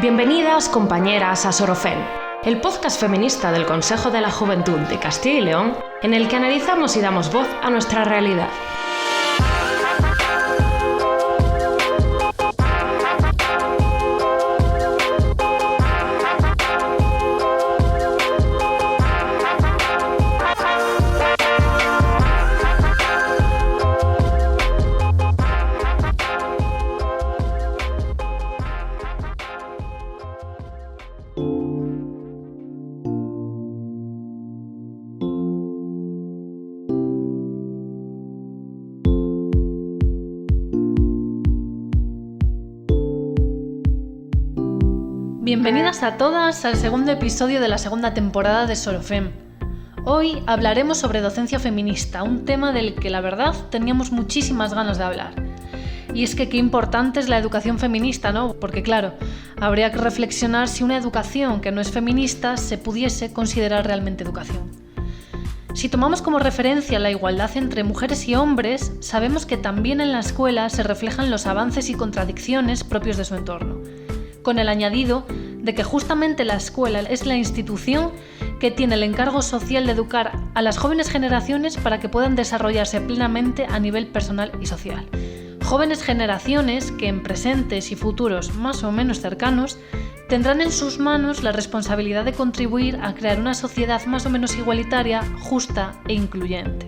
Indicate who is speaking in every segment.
Speaker 1: Bienvenidas, compañeras, a Sorofem, el podcast feminista del Consejo de la Juventud de Castilla y León, en el que analizamos y damos voz a nuestra realidad.
Speaker 2: Bienvenidas a todas al segundo episodio de la segunda temporada de Sorofem. Hoy hablaremos sobre docencia feminista, un tema del que la verdad teníamos muchísimas ganas de hablar. Y es que qué importante es la educación feminista, ¿no? Porque claro, habría que reflexionar si una educación que no es feminista se pudiese considerar realmente educación. Si tomamos como referencia la igualdad entre mujeres y hombres, sabemos que también en la escuela se reflejan los avances y contradicciones propios de su entorno, con el añadido de que justamente la escuela es la institución que tiene el encargo social de educar a las jóvenes generaciones para que puedan desarrollarse plenamente a nivel personal y social. Jóvenes generaciones que en presentes y futuros más o menos cercanos tendrán en sus manos la responsabilidad de contribuir a crear una sociedad más o menos igualitaria, justa e incluyente.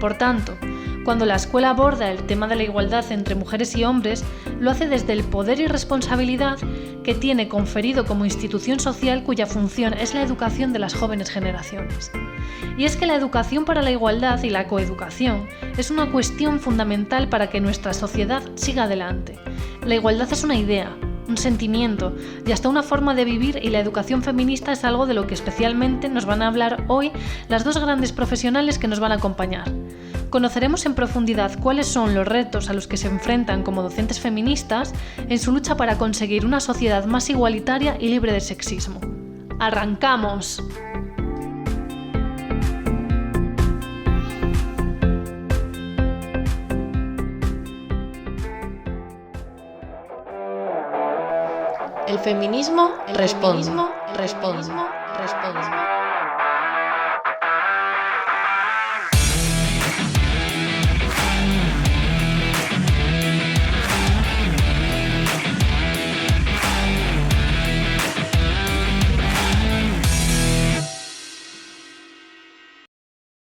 Speaker 2: Por tanto, cuando la escuela aborda el tema de la igualdad entre mujeres y hombres, lo hace desde el poder y responsabilidad que tiene conferido como institución social cuya función es la educación de las jóvenes generaciones. Y es que la educación para la igualdad y la coeducación es una cuestión fundamental para que nuestra sociedad siga adelante. La igualdad es una idea, un sentimiento y hasta una forma de vivir, y la educación feminista es algo de lo que especialmente nos van a hablar hoy las dos grandes profesionales que nos van a acompañar. Conoceremos en profundidad cuáles son los retos a los que se enfrentan como docentes feministas en su lucha para conseguir una sociedad más igualitaria y libre de sexismo. ¡Arrancamos!
Speaker 1: El feminismo responde.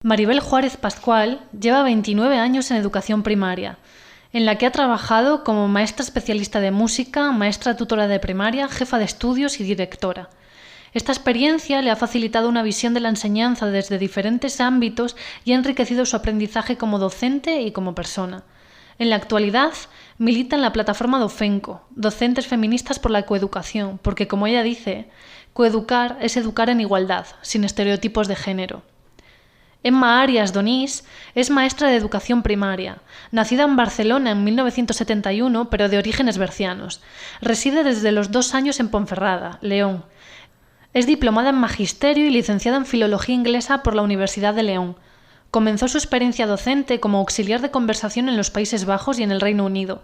Speaker 2: Maribel Juárez Pascual lleva 29 años en educación primaria, en la que ha trabajado como maestra especialista de música, maestra tutora de primaria, jefa de estudios y directora. Esta experiencia le ha facilitado una visión de la enseñanza desde diferentes ámbitos y ha enriquecido su aprendizaje como docente y como persona. En la actualidad milita en la plataforma Dofenco, Docentes Feministas por la Coeducación, porque como ella dice, coeducar es educar en igualdad, sin estereotipos de género. Emma Arias Donís es maestra de educación primaria, nacida en Barcelona en 1971, pero de orígenes bercianos. Reside desde los 2 años en Ponferrada, León. Es diplomada en Magisterio y licenciada en Filología Inglesa por la Universidad de León. Comenzó su experiencia docente como auxiliar de conversación en los Países Bajos y en el Reino Unido.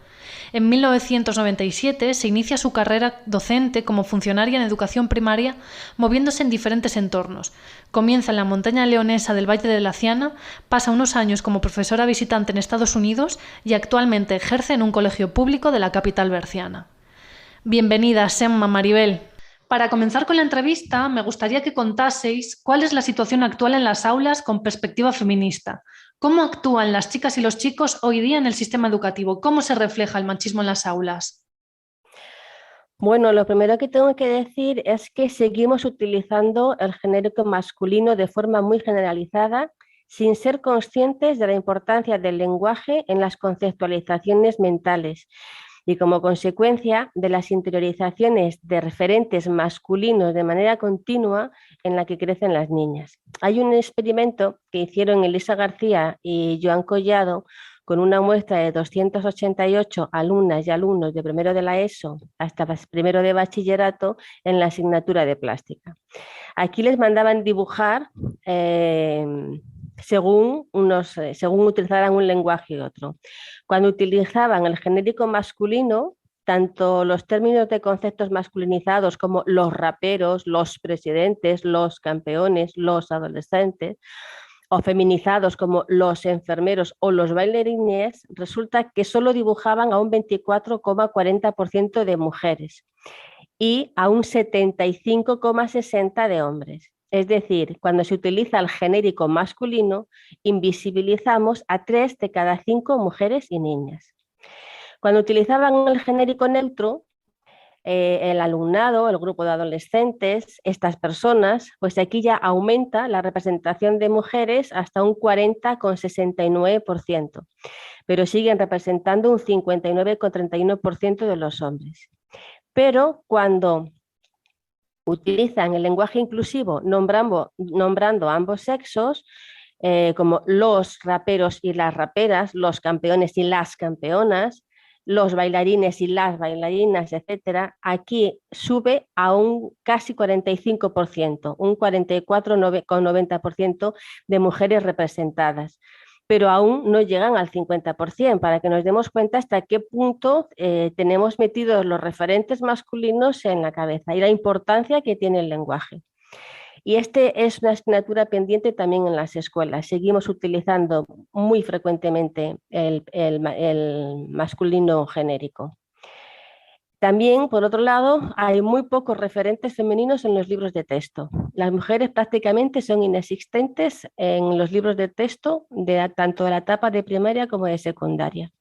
Speaker 2: En 1997 se inicia su carrera docente como funcionaria en educación primaria, moviéndose en diferentes entornos. Comienza en la montaña leonesa del Valle de la Ciana, pasa unos años como profesora visitante en Estados Unidos y actualmente ejerce en un colegio público de la capital berciana. Bienvenida, Emma, Maribel. Para comenzar con la entrevista, me gustaría que contaseis cuál es la situación actual en las aulas con perspectiva feminista. ¿Cómo actúan las chicas y los chicos hoy día en el sistema educativo? ¿Cómo se refleja el machismo en las aulas?
Speaker 3: Bueno, lo primero que tengo que decir es que seguimos utilizando el genérico masculino de forma muy generalizada, sin ser conscientes de la importancia del lenguaje en las conceptualizaciones mentales y como consecuencia de las interiorizaciones de referentes masculinos de manera continua en la que crecen las niñas. Hay un experimento que hicieron Elisa García y Joan Collado con una muestra de 288 alumnas y alumnos de primero de la ESO hasta primero de bachillerato en la asignatura de plástica. Aquí les mandaban dibujar según utilizaran un lenguaje y otro. Cuando utilizaban el genérico masculino, tanto los términos de conceptos masculinizados como los raperos, los presidentes, los campeones, los adolescentes, o feminizados como los enfermeros o los bailarines, resulta que solo dibujaban a un 24,40% de mujeres y a un 75,60% de hombres. Es decir, cuando se utiliza el genérico masculino, invisibilizamos a 3 de cada 5 mujeres y niñas. Cuando utilizaban el genérico neutro, el alumnado, el grupo de adolescentes, estas personas, pues aquí ya aumenta la representación de mujeres hasta un 40,69%, pero siguen representando un 59,31% de los hombres. Pero cuando utilizan el lenguaje inclusivo nombrando ambos sexos, como los raperos y las raperas, los campeones y las campeonas, los bailarines y las bailarinas, etcétera, aquí sube a un casi 45%, un 44,90% de mujeres representadas, pero aún no llegan al 50%, para que nos demos cuenta hasta qué punto tenemos metidos los referentes masculinos en la cabeza y la importancia que tiene el lenguaje. Y este es una asignatura pendiente también en las escuelas. Seguimos utilizando muy frecuentemente el masculino genérico. También, por otro lado, hay muy pocos referentes femeninos en los libros de texto. Las mujeres prácticamente son inexistentes en los libros de texto, tanto de la etapa de primaria como de secundaria,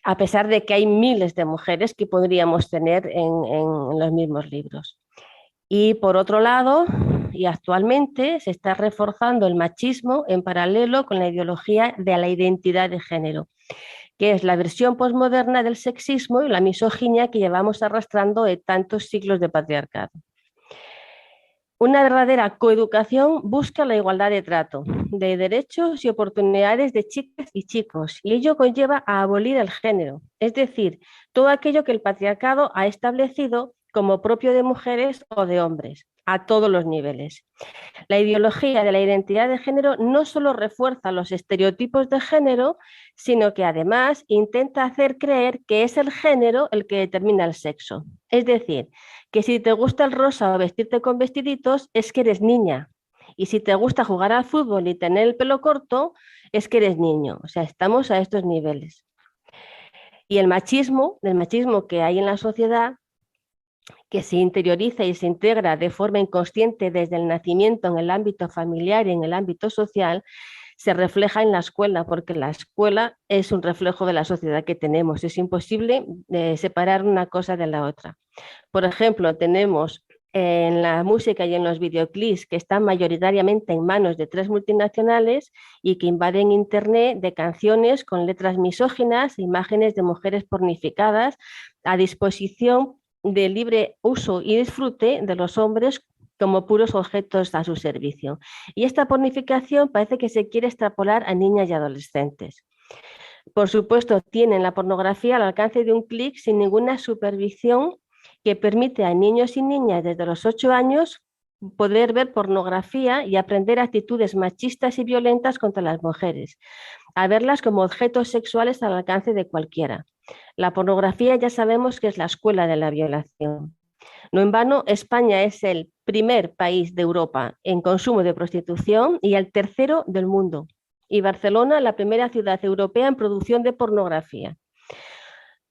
Speaker 3: a pesar de que hay miles de mujeres que podríamos tener en los mismos libros. Y por otro lado, y actualmente se está reforzando el machismo en paralelo con la ideología de la identidad de género, que es la versión posmoderna del sexismo y la misoginia que llevamos arrastrando de tantos siglos de patriarcado. Una verdadera coeducación busca la igualdad de trato, de derechos y oportunidades de chicas y chicos, y ello conlleva a abolir el género, es decir, todo aquello que el patriarcado ha establecido como propio de mujeres o de hombres, a todos los niveles. La ideología de la identidad de género no solo refuerza los estereotipos de género, sino que además intenta hacer creer que es el género el que determina el sexo. Es decir, que si te gusta el rosa o vestirte con vestiditos, es que eres niña. Y si te gusta jugar al fútbol y tener el pelo corto, es que eres niño. O sea, estamos a estos niveles. Y el machismo que hay en la sociedad, que se interioriza y se integra de forma inconsciente desde el nacimiento en el ámbito familiar y en el ámbito social, se refleja en la escuela, porque la escuela es un reflejo de la sociedad que tenemos. Es imposible separar una cosa de la otra. Por ejemplo, tenemos en la música y en los videoclips que están mayoritariamente en manos de 3 multinacionales y que invaden Internet de canciones con letras misóginas, imágenes de mujeres pornificadas a disposición de libre uso y disfrute de los hombres como puros objetos a su servicio. Y esta pornificación parece que se quiere extrapolar a niñas y adolescentes. Por supuesto, tienen la pornografía al alcance de un clic sin ninguna supervisión que permite a niños y niñas desde los 8 años poder ver pornografía y aprender actitudes machistas y violentas contra las mujeres, a verlas como objetos sexuales al alcance de cualquiera. La pornografía ya sabemos que es la escuela de la violación. No en vano, España es el primer país de Europa en consumo de prostitución y el tercero del mundo. Y Barcelona, la primera ciudad europea en producción de pornografía.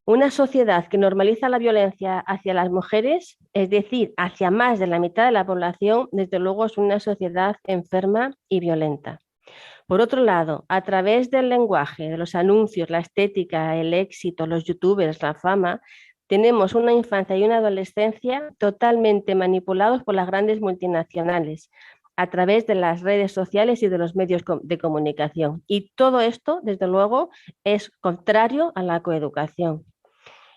Speaker 3: Una sociedad que normaliza la violencia hacia las mujeres, es decir, hacia más de la mitad de la población, desde luego es una sociedad enferma y violenta. Por otro lado, a través del lenguaje, de los anuncios, la estética, el éxito, los youtubers, la fama, tenemos una infancia y una adolescencia totalmente manipulados por las grandes multinacionales a través de las redes sociales y de los medios de comunicación. Y todo esto, desde luego, es contrario a la coeducación.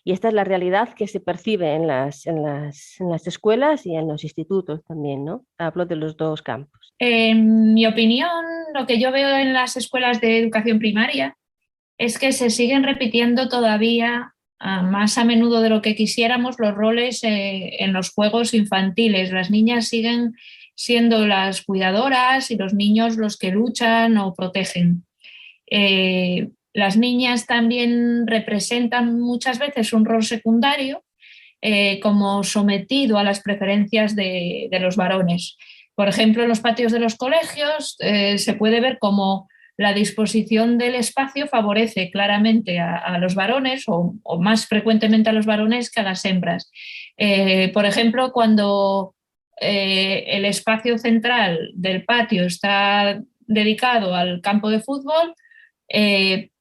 Speaker 3: Y esta es la realidad que se percibe en las escuelas y en los institutos también, ¿no? Hablo de los dos campos.
Speaker 4: En mi opinión, lo que yo veo en las escuelas de educación primaria es que se siguen repitiendo todavía más a menudo de lo que quisiéramos los roles en los juegos infantiles. Las niñas siguen siendo las cuidadoras y los niños los que luchan o protegen. Las niñas también representan muchas veces un rol secundario, como sometido a las preferencias de los varones. Por ejemplo, en los patios de los colegios se puede ver cómo la disposición del espacio favorece claramente a los varones o más frecuentemente a los varones que a las hembras. Por ejemplo, cuando el espacio central del patio está dedicado al campo de fútbol,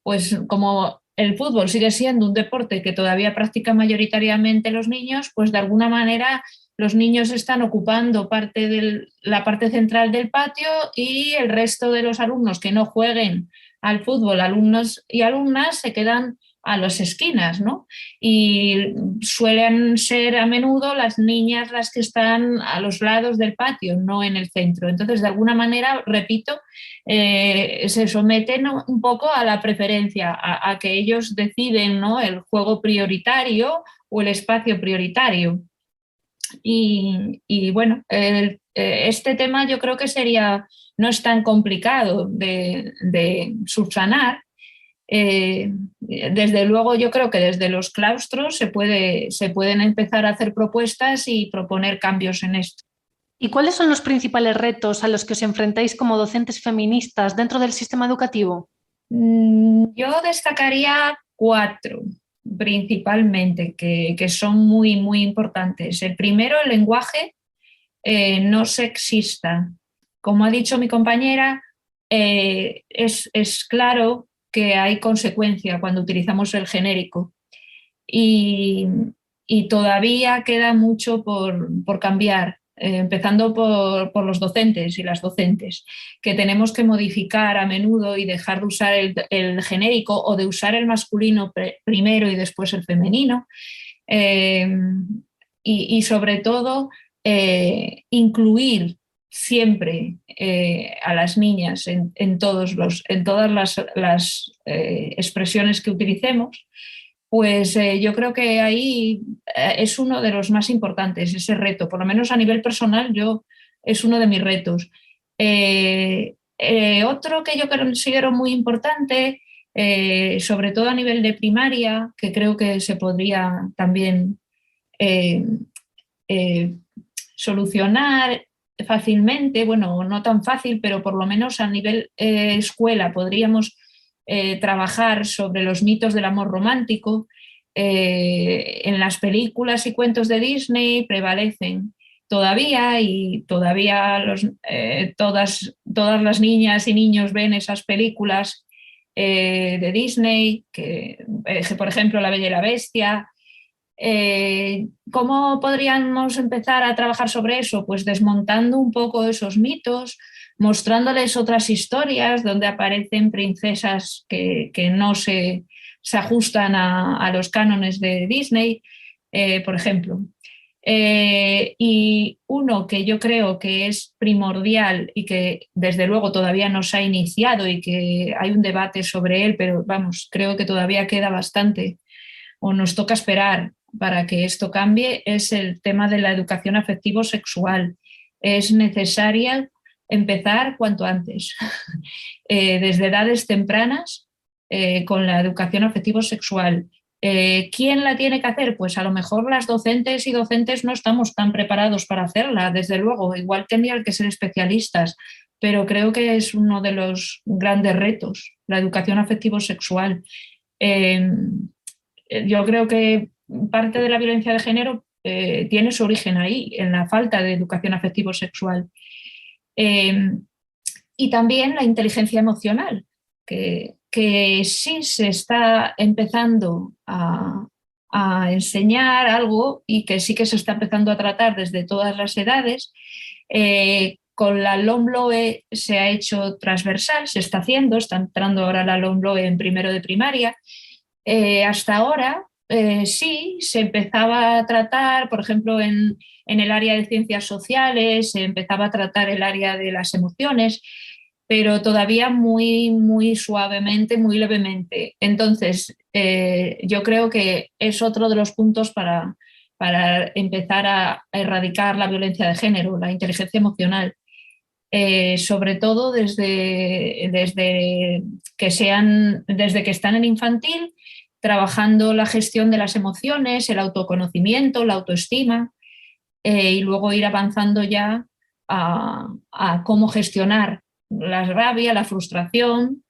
Speaker 4: pues como el fútbol sigue siendo un deporte que todavía practican mayoritariamente los niños, pues de alguna manera los niños están ocupando la parte central del patio y el resto de los alumnos que no jueguen al fútbol, alumnos y alumnas, se quedan a las esquinas, ¿no? Y suelen ser a menudo las niñas las que están a los lados del patio, no en el centro. Entonces, de alguna manera, repito, se someten un poco a la preferencia, a que ellos deciden, ¿no?, el juego prioritario o el espacio prioritario. Y bueno, este tema yo creo que no es tan complicado de subsanar. Desde luego yo creo que desde los claustros se pueden empezar a hacer propuestas y proponer cambios en esto.
Speaker 2: ¿Y cuáles son los principales retos a los que os enfrentáis como docentes feministas dentro del sistema educativo?
Speaker 4: Yo destacaría 4 principalmente que son muy, muy importantes. El primero, el lenguaje no sexista. Como ha dicho mi compañera, es claro que hay consecuencia cuando utilizamos el genérico y todavía queda mucho por cambiar, empezando por los docentes y las docentes, que tenemos que modificar a menudo y dejar de usar el genérico o de usar el masculino primero y después el femenino, y sobre todo incluir siempre a las niñas en todas las expresiones que utilicemos, pues yo creo que ahí es uno de los más importantes, ese reto, por lo menos a nivel personal, es uno de mis retos. Otro que yo considero muy importante, sobre todo a nivel de primaria, que creo que se podría también solucionar fácilmente, bueno, no tan fácil, pero por lo menos a nivel escuela podríamos trabajar sobre los mitos del amor romántico. En las películas y cuentos de Disney prevalecen todavía y todavía todas las niñas y niños ven esas películas de Disney, por ejemplo La Bella y la Bestia. ¿Cómo podríamos empezar a trabajar sobre eso? Pues desmontando un poco esos mitos, mostrándoles otras historias donde aparecen princesas que no se ajustan a los cánones de Disney, por ejemplo. Y uno que yo creo que es primordial y que desde luego todavía no se ha iniciado y que hay un debate sobre él, pero vamos, creo que todavía queda bastante o nos toca esperar para que esto cambie, es el tema de la educación afectivo-sexual. Es necesaria empezar cuanto antes, desde edades tempranas, con la educación afectivo-sexual. ¿Quién la tiene que hacer? Pues a lo mejor las docentes y docentes no estamos tan preparados para hacerla, desde luego, igual tendrían que ser especialistas, pero creo que es uno de los grandes retos, la educación afectivo-sexual. Yo creo que parte de la violencia de género tiene su origen ahí, en la falta de educación afectivo-sexual. Y también la inteligencia emocional, que sí se está empezando a enseñar algo y que sí que se está empezando a tratar desde todas las edades. Con la LOMLOE se ha hecho transversal, está entrando ahora la LOMLOE en primero de primaria. Hasta ahora sí se empezaba a tratar, por ejemplo, en el área de ciencias sociales, se empezaba a tratar el área de las emociones, pero todavía muy, muy suavemente, muy levemente. Entonces, yo creo que es otro de los puntos para empezar a erradicar la violencia de género, la inteligencia emocional. sobre todo desde que están en infantil, trabajando la gestión de las emociones, el autoconocimiento, la autoestima, y luego ir avanzando ya a cómo gestionar la rabia, la frustración.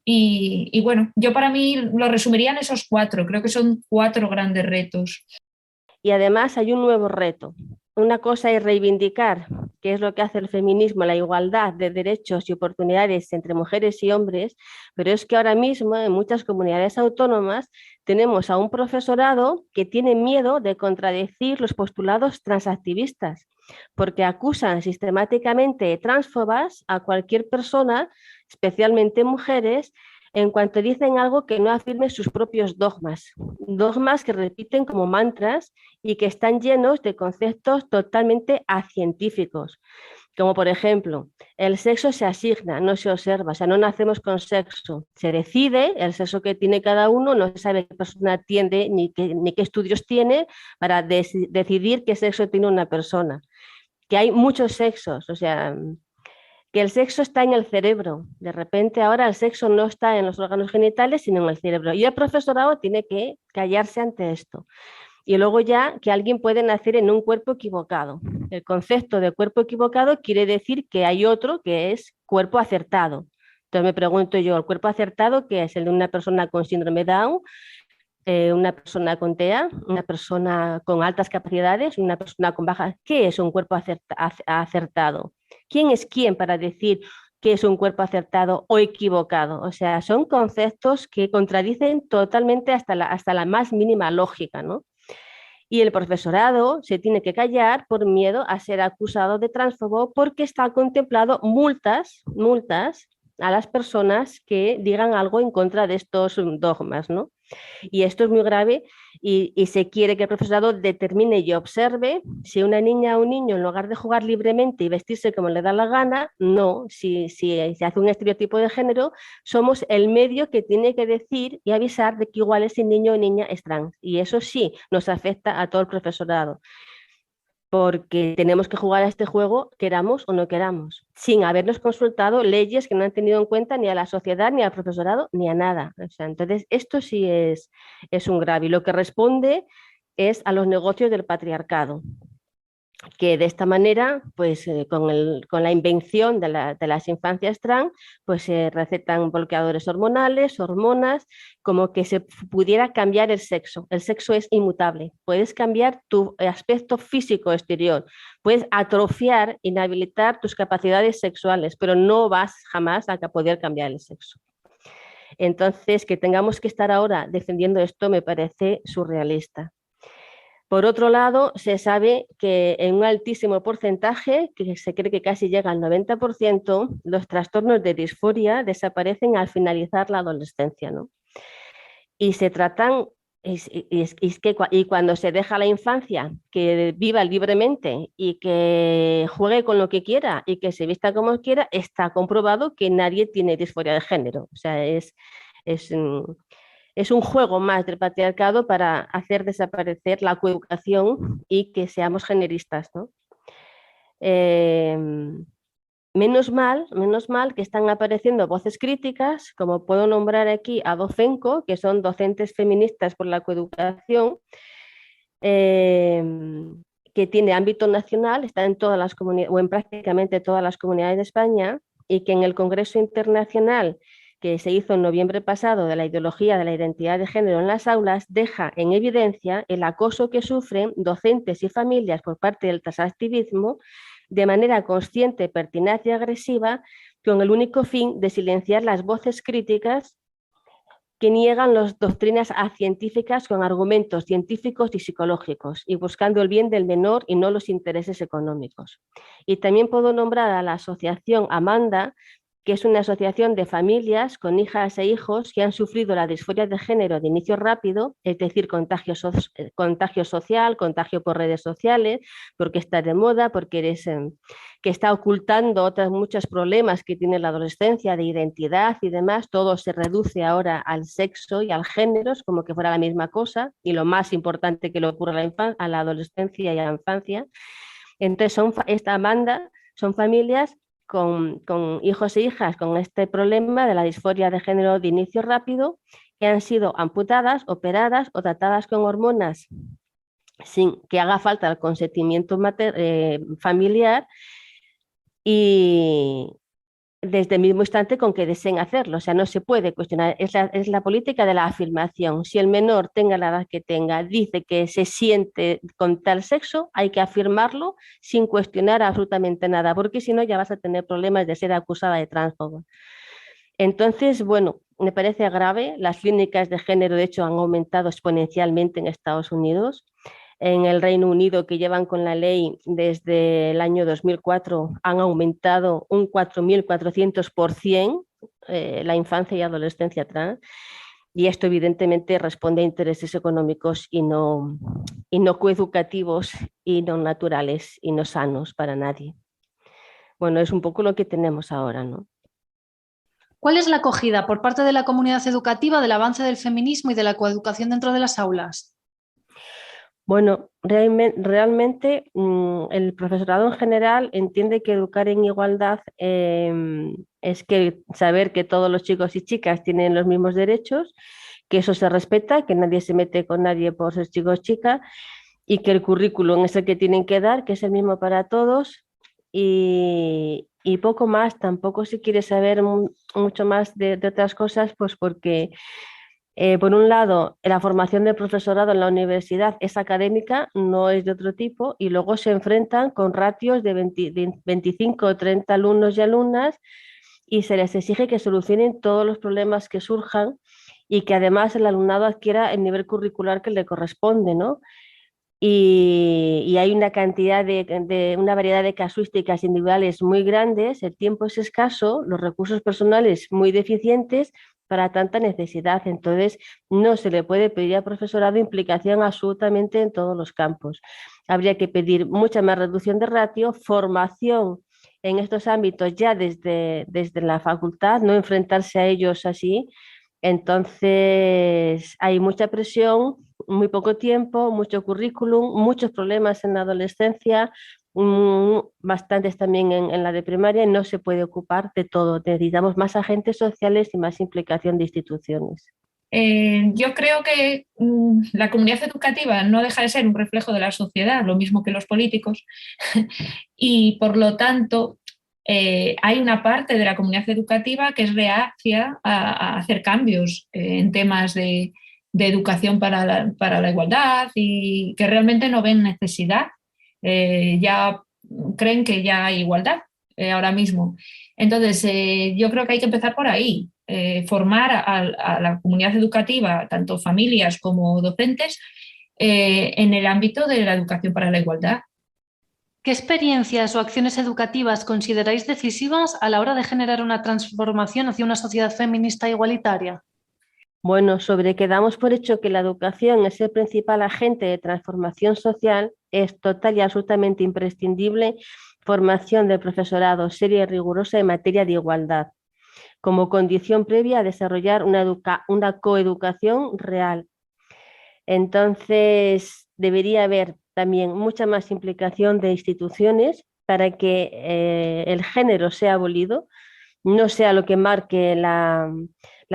Speaker 4: Y bueno, yo para mí lo resumiría en esos 4, creo que son 4 grandes retos.
Speaker 3: Y además hay un nuevo reto. Una cosa es reivindicar, que es lo que hace el feminismo, la igualdad de derechos y oportunidades entre mujeres y hombres, pero es que ahora mismo en muchas comunidades autónomas tenemos a un profesorado que tiene miedo de contradecir los postulados transactivistas, porque acusan sistemáticamente de transfobas a cualquier persona, especialmente mujeres, en cuanto dicen algo que no afirme sus propios dogmas, dogmas que repiten como mantras y que están llenos de conceptos totalmente acientíficos, como por ejemplo, el sexo se asigna, no se observa, o sea, no nacemos con sexo, se decide el sexo que tiene cada uno, no se sabe qué persona tiene ni qué estudios tiene para decidir qué sexo tiene una persona, que hay muchos sexos, o sea, que el sexo está en el cerebro. De repente ahora el sexo no está en los órganos genitales, sino en el cerebro. Y el profesorado tiene que callarse ante esto. Y luego ya que alguien puede nacer en un cuerpo equivocado. El concepto de cuerpo equivocado quiere decir que hay otro que es cuerpo acertado. Entonces me pregunto yo, ¿el cuerpo acertado qué es? ¿El de una persona con síndrome Down? Una persona con TEA, una persona con altas capacidades, una persona con bajas. ¿Qué es un cuerpo acertado? ¿Quién es quién para decir qué es un cuerpo acertado o equivocado? O sea, son conceptos que contradicen totalmente hasta la más mínima lógica, ¿no? Y el profesorado se tiene que callar por miedo a ser acusado de transfobo porque está contemplado multas a las personas que digan algo en contra de estos dogmas, ¿no? Y esto es muy grave y se quiere que el profesorado determine y observe si una niña o un niño, en lugar de jugar libremente y vestirse como le da la gana, no, si se hace un estereotipo de género, somos el medio que tiene que decir y avisar de que igual ese niño o niña es trans. Y eso sí nos afecta a todo el profesorado, porque tenemos que jugar a este juego, queramos o no queramos, sin habernos consultado leyes que no han tenido en cuenta ni a la sociedad, ni al profesorado, ni a nada. O sea, entonces, esto sí es un grave. Y lo que responde es a los negocios del patriarcado, que de esta manera, pues con la invención de las infancias trans, pues se recetan bloqueadores hormonales, hormonas, como que se pudiera cambiar el sexo. El sexo es inmutable. Puedes cambiar tu aspecto físico exterior, puedes atrofiar, inhabilitar tus capacidades sexuales, pero no vas jamás a poder cambiar el sexo. Entonces, que tengamos que estar ahora defendiendo esto me parece surrealista. Por otro lado, se sabe que en un altísimo porcentaje, que se cree que casi llega al 90%, los trastornos de disforia desaparecen al finalizar la adolescencia, ¿no? Y se tratan, y cuando se deja a la infancia que viva libremente y que juegue con lo que quiera y que se vista como quiera, está comprobado que nadie tiene disforia de género. O sea, es un juego más del patriarcado para hacer desaparecer la coeducación y que seamos generistas, ¿no? Menos mal que están apareciendo voces críticas, como puedo nombrar aquí a Docenco, que son docentes feministas por la coeducación, que tiene ámbito nacional, está en todas las comunidades, o en prácticamente todas las comunidades de España, y que en el Congreso Internacional que se hizo en noviembre pasado de la ideología de la identidad de género en las aulas, deja en evidencia el acoso que sufren docentes y familias por parte del transactivismo de manera consciente, pertinaz y agresiva, con el único fin de silenciar las voces críticas que niegan las doctrinas científicas con argumentos científicos y psicológicos y buscando el bien del menor y no los intereses económicos. Y también puedo nombrar a la asociación Amanda, que es una asociación de familias con hijas e hijos que han sufrido la disforia de género de inicio rápido, es decir, contagio social, contagio por redes sociales, porque está de moda, porque que está ocultando otros muchos problemas que tiene la adolescencia de identidad y demás. Todo se reduce ahora al sexo y al género, es como que fuera la misma cosa, y lo más importante que le ocurre a la adolescencia y a la infancia. Entonces, esta Amanda son familias con hijos e hijas con este problema de la disforia de género de inicio rápido, que han sido amputadas, operadas o tratadas con hormonas sin que haga falta el consentimiento familiar y desde el mismo instante con que deseen hacerlo. O sea, no se puede cuestionar. Es la política de la afirmación. Si el menor, tenga la edad que tenga, dice que se siente con tal sexo, hay que afirmarlo sin cuestionar absolutamente nada, porque si no ya vas a tener problemas de ser acusada de transfoba. Entonces, bueno, me parece grave. Las clínicas de género, de hecho, han aumentado exponencialmente en Estados Unidos. En el Reino Unido, que llevan con la ley desde el año 2004, han aumentado un 4.400% la infancia y adolescencia trans. Y esto evidentemente responde a intereses económicos y no coeducativos y no naturales y no sanos para nadie. Bueno, es un poco lo que tenemos ahora, ¿no?
Speaker 2: ¿Cuál es la acogida por parte de la comunidad educativa del avance del feminismo y de la coeducación dentro de las aulas?
Speaker 3: Bueno, realmente el profesorado en general entiende que educar en igualdad es que saber que todos los chicos y chicas tienen los mismos derechos, que eso se respeta, que nadie se mete con nadie por ser chico o chica y que el currículum es el que tienen que dar, que es el mismo para todos y poco más. Tampoco se quiere saber mucho más de otras cosas, pues porque por un lado, la formación del profesorado en la universidad es académica, no es de otro tipo, y luego se enfrentan con ratios de 25 o 30 alumnos y alumnas y se les exige que solucionen todos los problemas que surjan y que además el alumnado adquiera el nivel curricular que le corresponde, ¿no? Y hay una cantidad una variedad de casuísticas individuales muy grandes, el tiempo es escaso, los recursos personales muy deficientes para tanta necesidad. Entonces, no se le puede pedir al profesorado implicación absolutamente en todos los campos. Habría que pedir mucha más reducción de ratio, formación en estos ámbitos ya desde la facultad, no enfrentarse a ellos así. Entonces, hay mucha presión, muy poco tiempo, mucho currículum, muchos problemas en la adolescencia, bastantes también en la de primaria, y no se puede ocupar de todo. Necesitamos más agentes sociales y más implicación de instituciones.
Speaker 4: Yo creo que la comunidad educativa no deja de ser un reflejo de la sociedad, lo mismo que los políticos, y por lo tanto hay una parte de la comunidad educativa que es reacia a hacer cambios en temas de educación para la igualdad y que realmente no ven necesidad. Ya creen que ya hay igualdad ahora mismo. Entonces, yo creo que hay que empezar por ahí, formar a la comunidad educativa, tanto familias como docentes, en el ámbito de la educación para la igualdad.
Speaker 2: ¿Qué experiencias o acciones educativas consideráis decisivas a la hora de generar una transformación hacia una sociedad feminista e igualitaria?
Speaker 3: Bueno, sobre que damos por hecho que la educación es el principal agente de transformación social, es total y absolutamente imprescindible formación del profesorado seria y rigurosa en materia de igualdad, como condición previa a desarrollar una coeducación real. Entonces, debería haber también mucha más implicación de instituciones para que el género sea abolido, no sea lo que marque la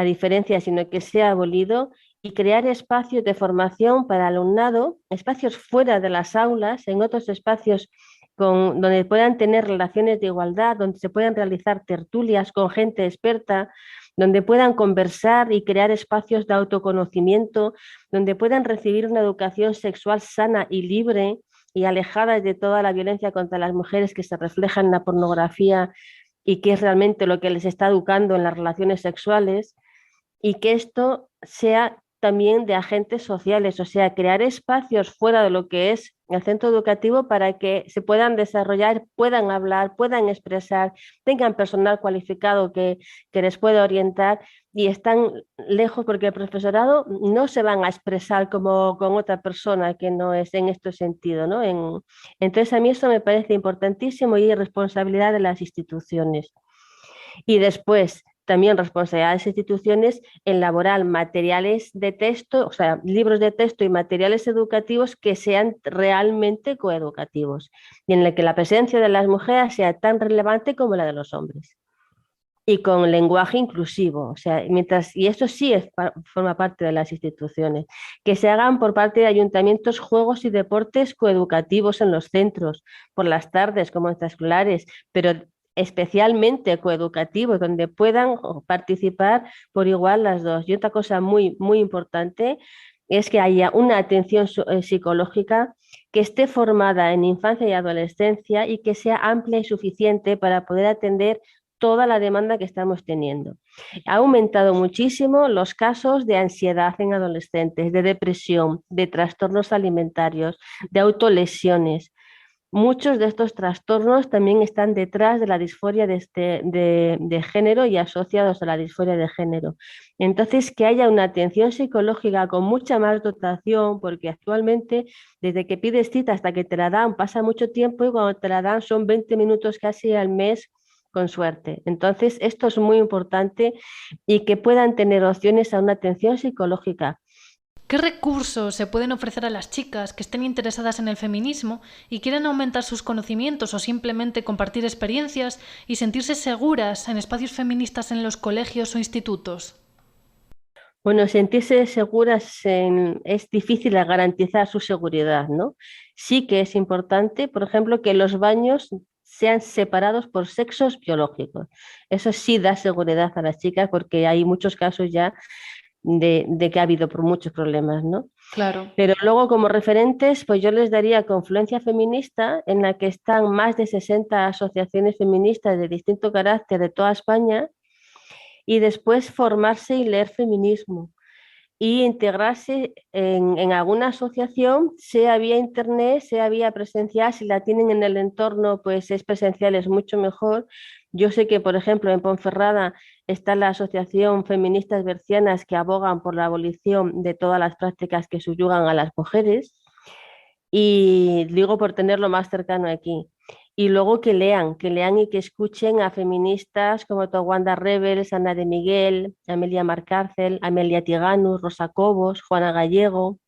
Speaker 3: diferencia, sino que sea abolido, y crear espacios de formación para alumnado, espacios fuera de las aulas, en otros espacios donde puedan tener relaciones de igualdad, donde se puedan realizar tertulias con gente experta, donde puedan conversar y crear espacios de autoconocimiento, donde puedan recibir una educación sexual sana y libre y alejada de toda la violencia contra las mujeres que se refleja en la pornografía y que es realmente lo que les está educando en las relaciones sexuales, y que esto sea también de agentes sociales, o sea, crear espacios fuera de lo que es el centro educativo para que se puedan desarrollar, puedan hablar, puedan expresar, tengan personal cualificado que les pueda orientar, y están lejos porque el profesorado no se van a expresar como con otra persona que no es en este sentido, ¿no? Entonces a mí eso me parece importantísimo y es responsabilidad de las instituciones. Y después, también responsabilidad de las instituciones elaborar materiales de texto, o sea, libros de texto y materiales educativos que sean realmente coeducativos y en el que la presencia de las mujeres sea tan relevante como la de los hombres. Y con lenguaje inclusivo, o sea, y esto sí forma parte de las instituciones, que se hagan por parte de ayuntamientos juegos y deportes coeducativos en los centros, por las tardes como extraescolares, pero especialmente coeducativos, donde puedan participar por igual las dos. Y otra cosa muy, muy importante es que haya una atención psicológica que esté formada en infancia y adolescencia y que sea amplia y suficiente para poder atender toda la demanda que estamos teniendo. Ha aumentado muchísimo los casos de ansiedad en adolescentes, de depresión, de trastornos alimentarios, de autolesiones. Muchos de estos trastornos también están detrás de la disforia de género y asociados a la disforia de género. Entonces, que haya una atención psicológica con mucha más dotación, porque actualmente, desde que pides cita hasta que te la dan, pasa mucho tiempo y cuando te la dan son 20 minutos casi al mes con suerte. Entonces, esto es muy importante y que puedan tener opciones a una atención psicológica.
Speaker 2: ¿Qué recursos se pueden ofrecer a las chicas que estén interesadas en el feminismo y quieran aumentar sus conocimientos o simplemente compartir experiencias y sentirse seguras en espacios feministas en los colegios o institutos?
Speaker 3: Bueno, sentirse seguras es difícil garantizar su seguridad, ¿no? Sí que es importante, por ejemplo, que los baños sean separados por sexos biológicos. Eso sí da seguridad a las chicas porque hay muchos casos ya de que ha habido por muchos problemas, ¿no?
Speaker 2: Claro.
Speaker 3: Pero luego como referentes, pues yo les daría Confluencia Feminista, en la que están más de 60 asociaciones feministas de distinto carácter de toda España, y después formarse y leer feminismo y integrarse en alguna asociación, sea vía internet, sea vía presencial. Si la tienen en el entorno, pues es presencial, es mucho mejor. Yo sé que, por ejemplo, en Ponferrada está la Asociación Feministas Bercianas que abogan por la abolición de todas las prácticas que subyugan a las mujeres, y digo por tenerlo más cercano aquí. Y luego que lean y que escuchen a feministas como Towanda Rebels, Ana de Miguel, Amelia Marcárcel, Amelia Tiganus, Rosa Cobos, Juana Gallego.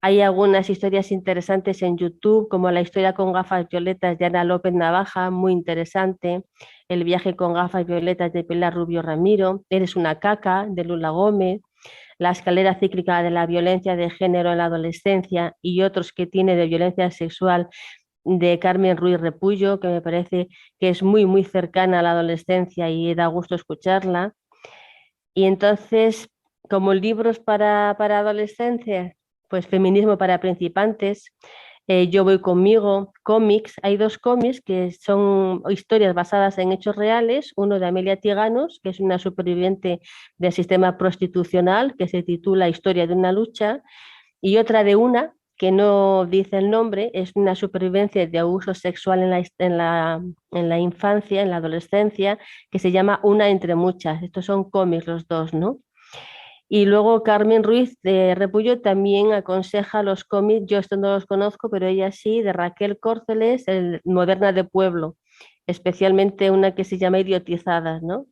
Speaker 3: Hay algunas historias interesantes en YouTube, como la historia con gafas violetas de Ana López Navaja, muy interesante. El viaje con gafas violetas de Pilar Rubio Ramiro. Eres una caca, de Lula Gómez. La escalera cíclica de la violencia de género en la adolescencia y otros que tiene de violencia sexual, de Carmen Ruiz Repullo, que me parece que es muy, muy cercana a la adolescencia y da gusto escucharla. Y entonces, como libros para adolescencia, pues Feminismo para principiantes, Yo voy conmigo, cómics. Hay 2 cómics que son historias basadas en hechos reales, uno de Amelia Tiganus, que es una superviviente del sistema prostitucional, que se titula Historia de una lucha, y otra de una, que no dice el nombre, es una supervivencia de abuso sexual en la infancia, en la adolescencia, que se llama Una entre muchas. Estos son cómics los 2, ¿no? Y luego Carmen Ruiz de Repullo también aconseja los cómics, yo estos no los conozco, pero ella sí, de Raquel Córceles, el Moderna de Pueblo, especialmente una que se llama Idiotizadas, ¿no?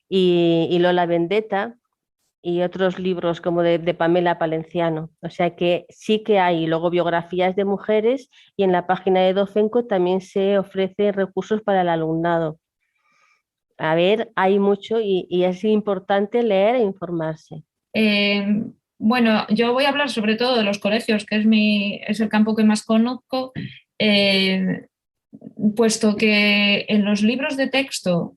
Speaker 3: Y Lola Vendetta y otros libros como de Pamela Palenciano. O sea que sí que hay luego biografías de mujeres, y en la página de Docenco también se ofrecen recursos para el alumnado. A ver, hay mucho y es importante leer e informarse.
Speaker 4: Bueno, yo voy a hablar sobre todo de los colegios, que es el campo que más conozco, puesto que en los libros de texto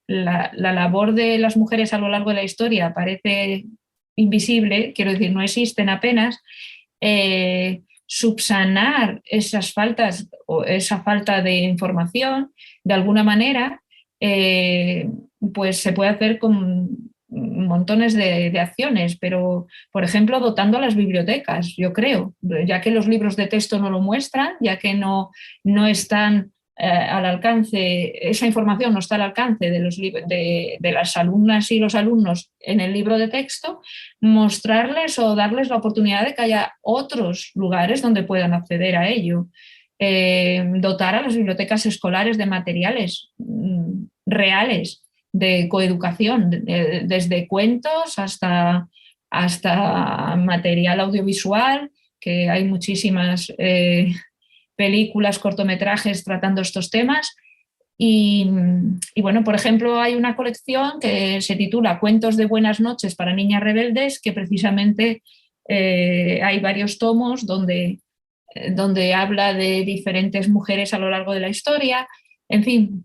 Speaker 4: la labor de las mujeres a lo largo de la historia parece invisible, quiero decir, no existen apenas. Subsanar esas faltas o esa falta de información de alguna manera, pues se puede hacer con montones de acciones, pero por ejemplo dotando a las bibliotecas, yo creo, ya que los libros de texto no lo muestran, ya que no están al alcance, esa información no está al alcance de las alumnas y los alumnos en el libro de texto, mostrarles o darles la oportunidad de que haya otros lugares donde puedan acceder a ello. Dotar a las bibliotecas escolares de materiales reales de coeducación, desde cuentos hasta material audiovisual, que hay muchísimas películas, cortometrajes tratando estos temas. Y bueno, por ejemplo, hay una colección que se titula Cuentos de buenas noches para niñas rebeldes, que precisamente hay varios tomos donde habla de diferentes mujeres a lo largo de la historia. En fin,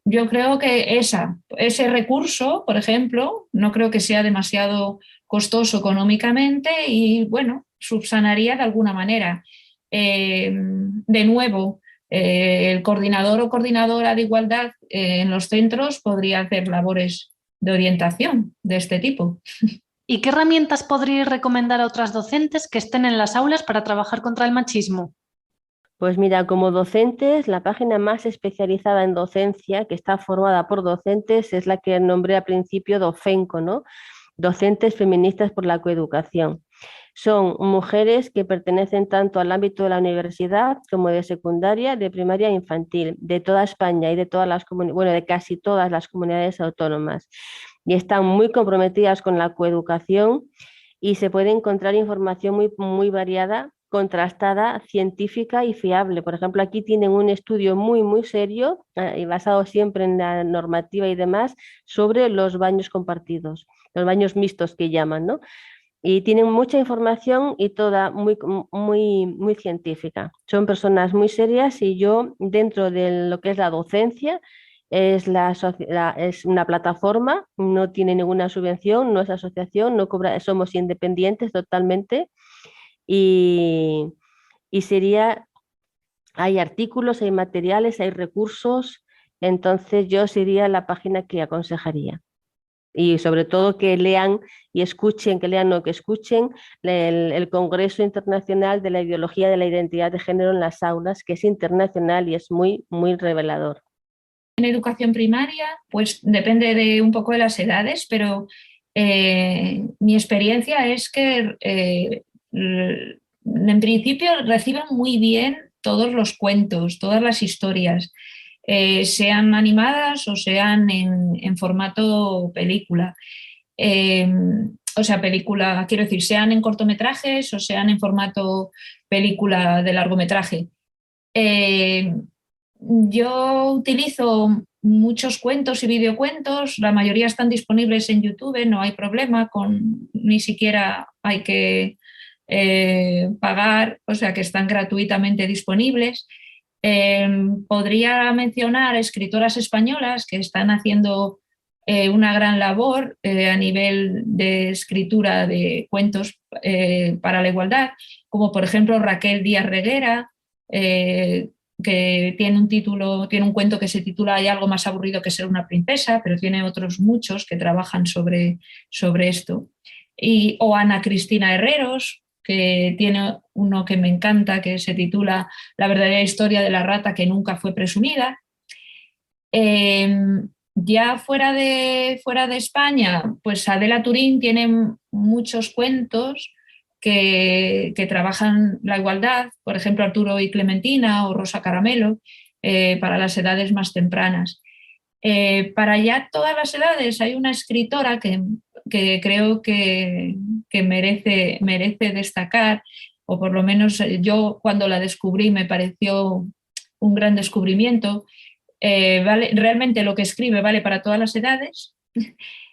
Speaker 4: yo creo que ese recurso, por ejemplo, no creo que sea demasiado costoso económicamente y, bueno, subsanaría de alguna manera. De nuevo, el coordinador o coordinadora de igualdad en los centros podría hacer labores de orientación de este tipo.
Speaker 2: ¿Y qué herramientas podríais recomendar a otras docentes que estén en las aulas para trabajar contra el machismo?
Speaker 3: Pues mira, como docentes, la página más especializada en docencia, que está formada por docentes, es la que nombré al principio, Docenco, ¿no? Docentes Feministas por la Coeducación. Son mujeres que pertenecen tanto al ámbito de la universidad como de secundaria, de primaria e infantil, de toda España y de de casi todas las comunidades autónomas. Y están muy comprometidas con la coeducación y se puede encontrar información muy, muy variada, contrastada, científica y fiable. Por ejemplo, aquí tienen un estudio muy, muy serio y basado siempre en la normativa y demás sobre los baños compartidos, los baños mixtos que llaman, ¿no? Y tienen mucha información y toda muy, muy, muy científica. Son personas muy serias y yo, dentro de lo que es la docencia, es una plataforma, no tiene ninguna subvención, no es asociación, no cobra, somos independientes totalmente y, hay artículos, hay materiales, hay recursos, entonces yo sería la página que aconsejaría. Y sobre todo que lean y escuchen, que lean o que escuchen el Congreso Internacional de la Ideología de la Identidad de Género en las Aulas, que es internacional y es muy, muy revelador.
Speaker 4: En educación primaria, pues depende de un poco de las edades, pero mi experiencia es que en principio reciben muy bien todos los cuentos, todas las historias, sean animadas o sean en formato película. O sea, película, quiero decir, sean en cortometrajes o sean en formato película de largometraje. Yo utilizo muchos cuentos y videocuentos, la mayoría están disponibles en YouTube, no hay problema, ni siquiera hay que pagar, o sea que están gratuitamente disponibles. Podría mencionar escritoras españolas que están haciendo una gran labor a nivel de escritura de cuentos para la igualdad, como por ejemplo Raquel Díaz Reguera, que tiene un cuento que se titula Hay algo más aburrido que ser una princesa, pero tiene otros muchos que trabajan sobre esto. O Ana Cristina Herreros, que tiene uno que me encanta, que se titula La verdadera historia de la rata que nunca fue presumida. Ya fuera de España, pues Adela Turín tiene muchos cuentos que trabajan la igualdad, por ejemplo Arturo y Clementina o Rosa Caramelo, para las edades más tempranas. Para ya todas las edades hay una escritora que creo que merece destacar, o por lo menos yo cuando la descubrí me pareció un gran descubrimiento. Realmente lo que escribe vale para todas las edades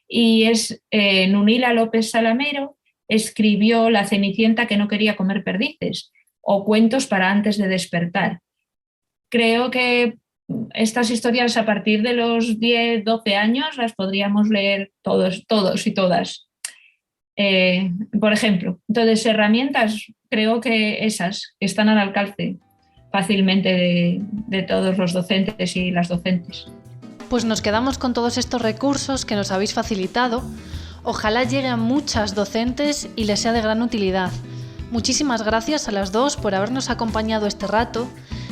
Speaker 4: y es Nunila López Salamero. Escribió La Cenicienta que no quería comer perdices o Cuentos para antes de despertar. Creo que estas historias a partir de los 10, 12 años las podríamos leer todos y todas. Por ejemplo, entonces herramientas creo que esas están al alcance fácilmente de todos los docentes y las docentes.
Speaker 2: Pues nos quedamos con todos estos recursos que nos habéis facilitado. Ojalá llegue a muchas docentes y les sea de gran utilidad. Muchísimas gracias a las dos por habernos acompañado este rato.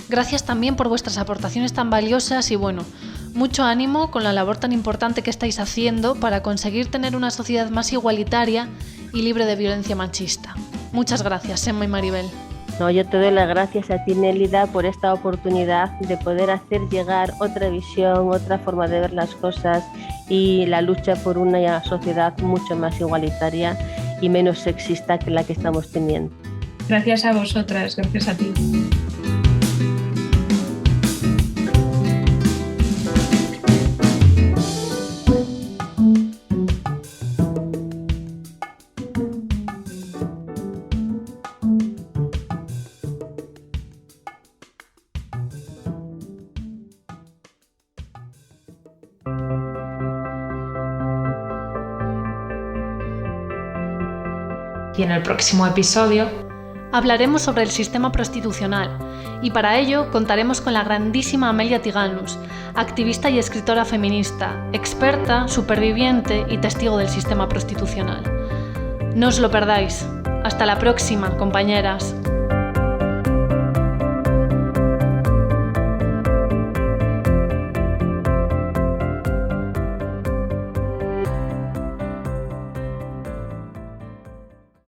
Speaker 2: Gracias también por vuestras aportaciones tan valiosas y mucho ánimo con la labor tan importante que estáis haciendo para conseguir tener una sociedad más igualitaria y libre de violencia machista. Muchas gracias, Emma y Maribel.
Speaker 3: No, yo te doy las gracias a ti, Nélida, por esta oportunidad de poder hacer llegar otra visión, otra forma de ver las cosas y la lucha por una sociedad mucho más igualitaria y menos sexista que la que estamos teniendo.
Speaker 4: Gracias a vosotras, gracias a ti.
Speaker 1: Y en el próximo episodio
Speaker 2: hablaremos sobre el sistema prostitucional y para ello contaremos con la grandísima Amelia Tiganus, activista y escritora feminista, experta, superviviente y testigo del sistema prostitucional. No os lo perdáis. Hasta la próxima, compañeras.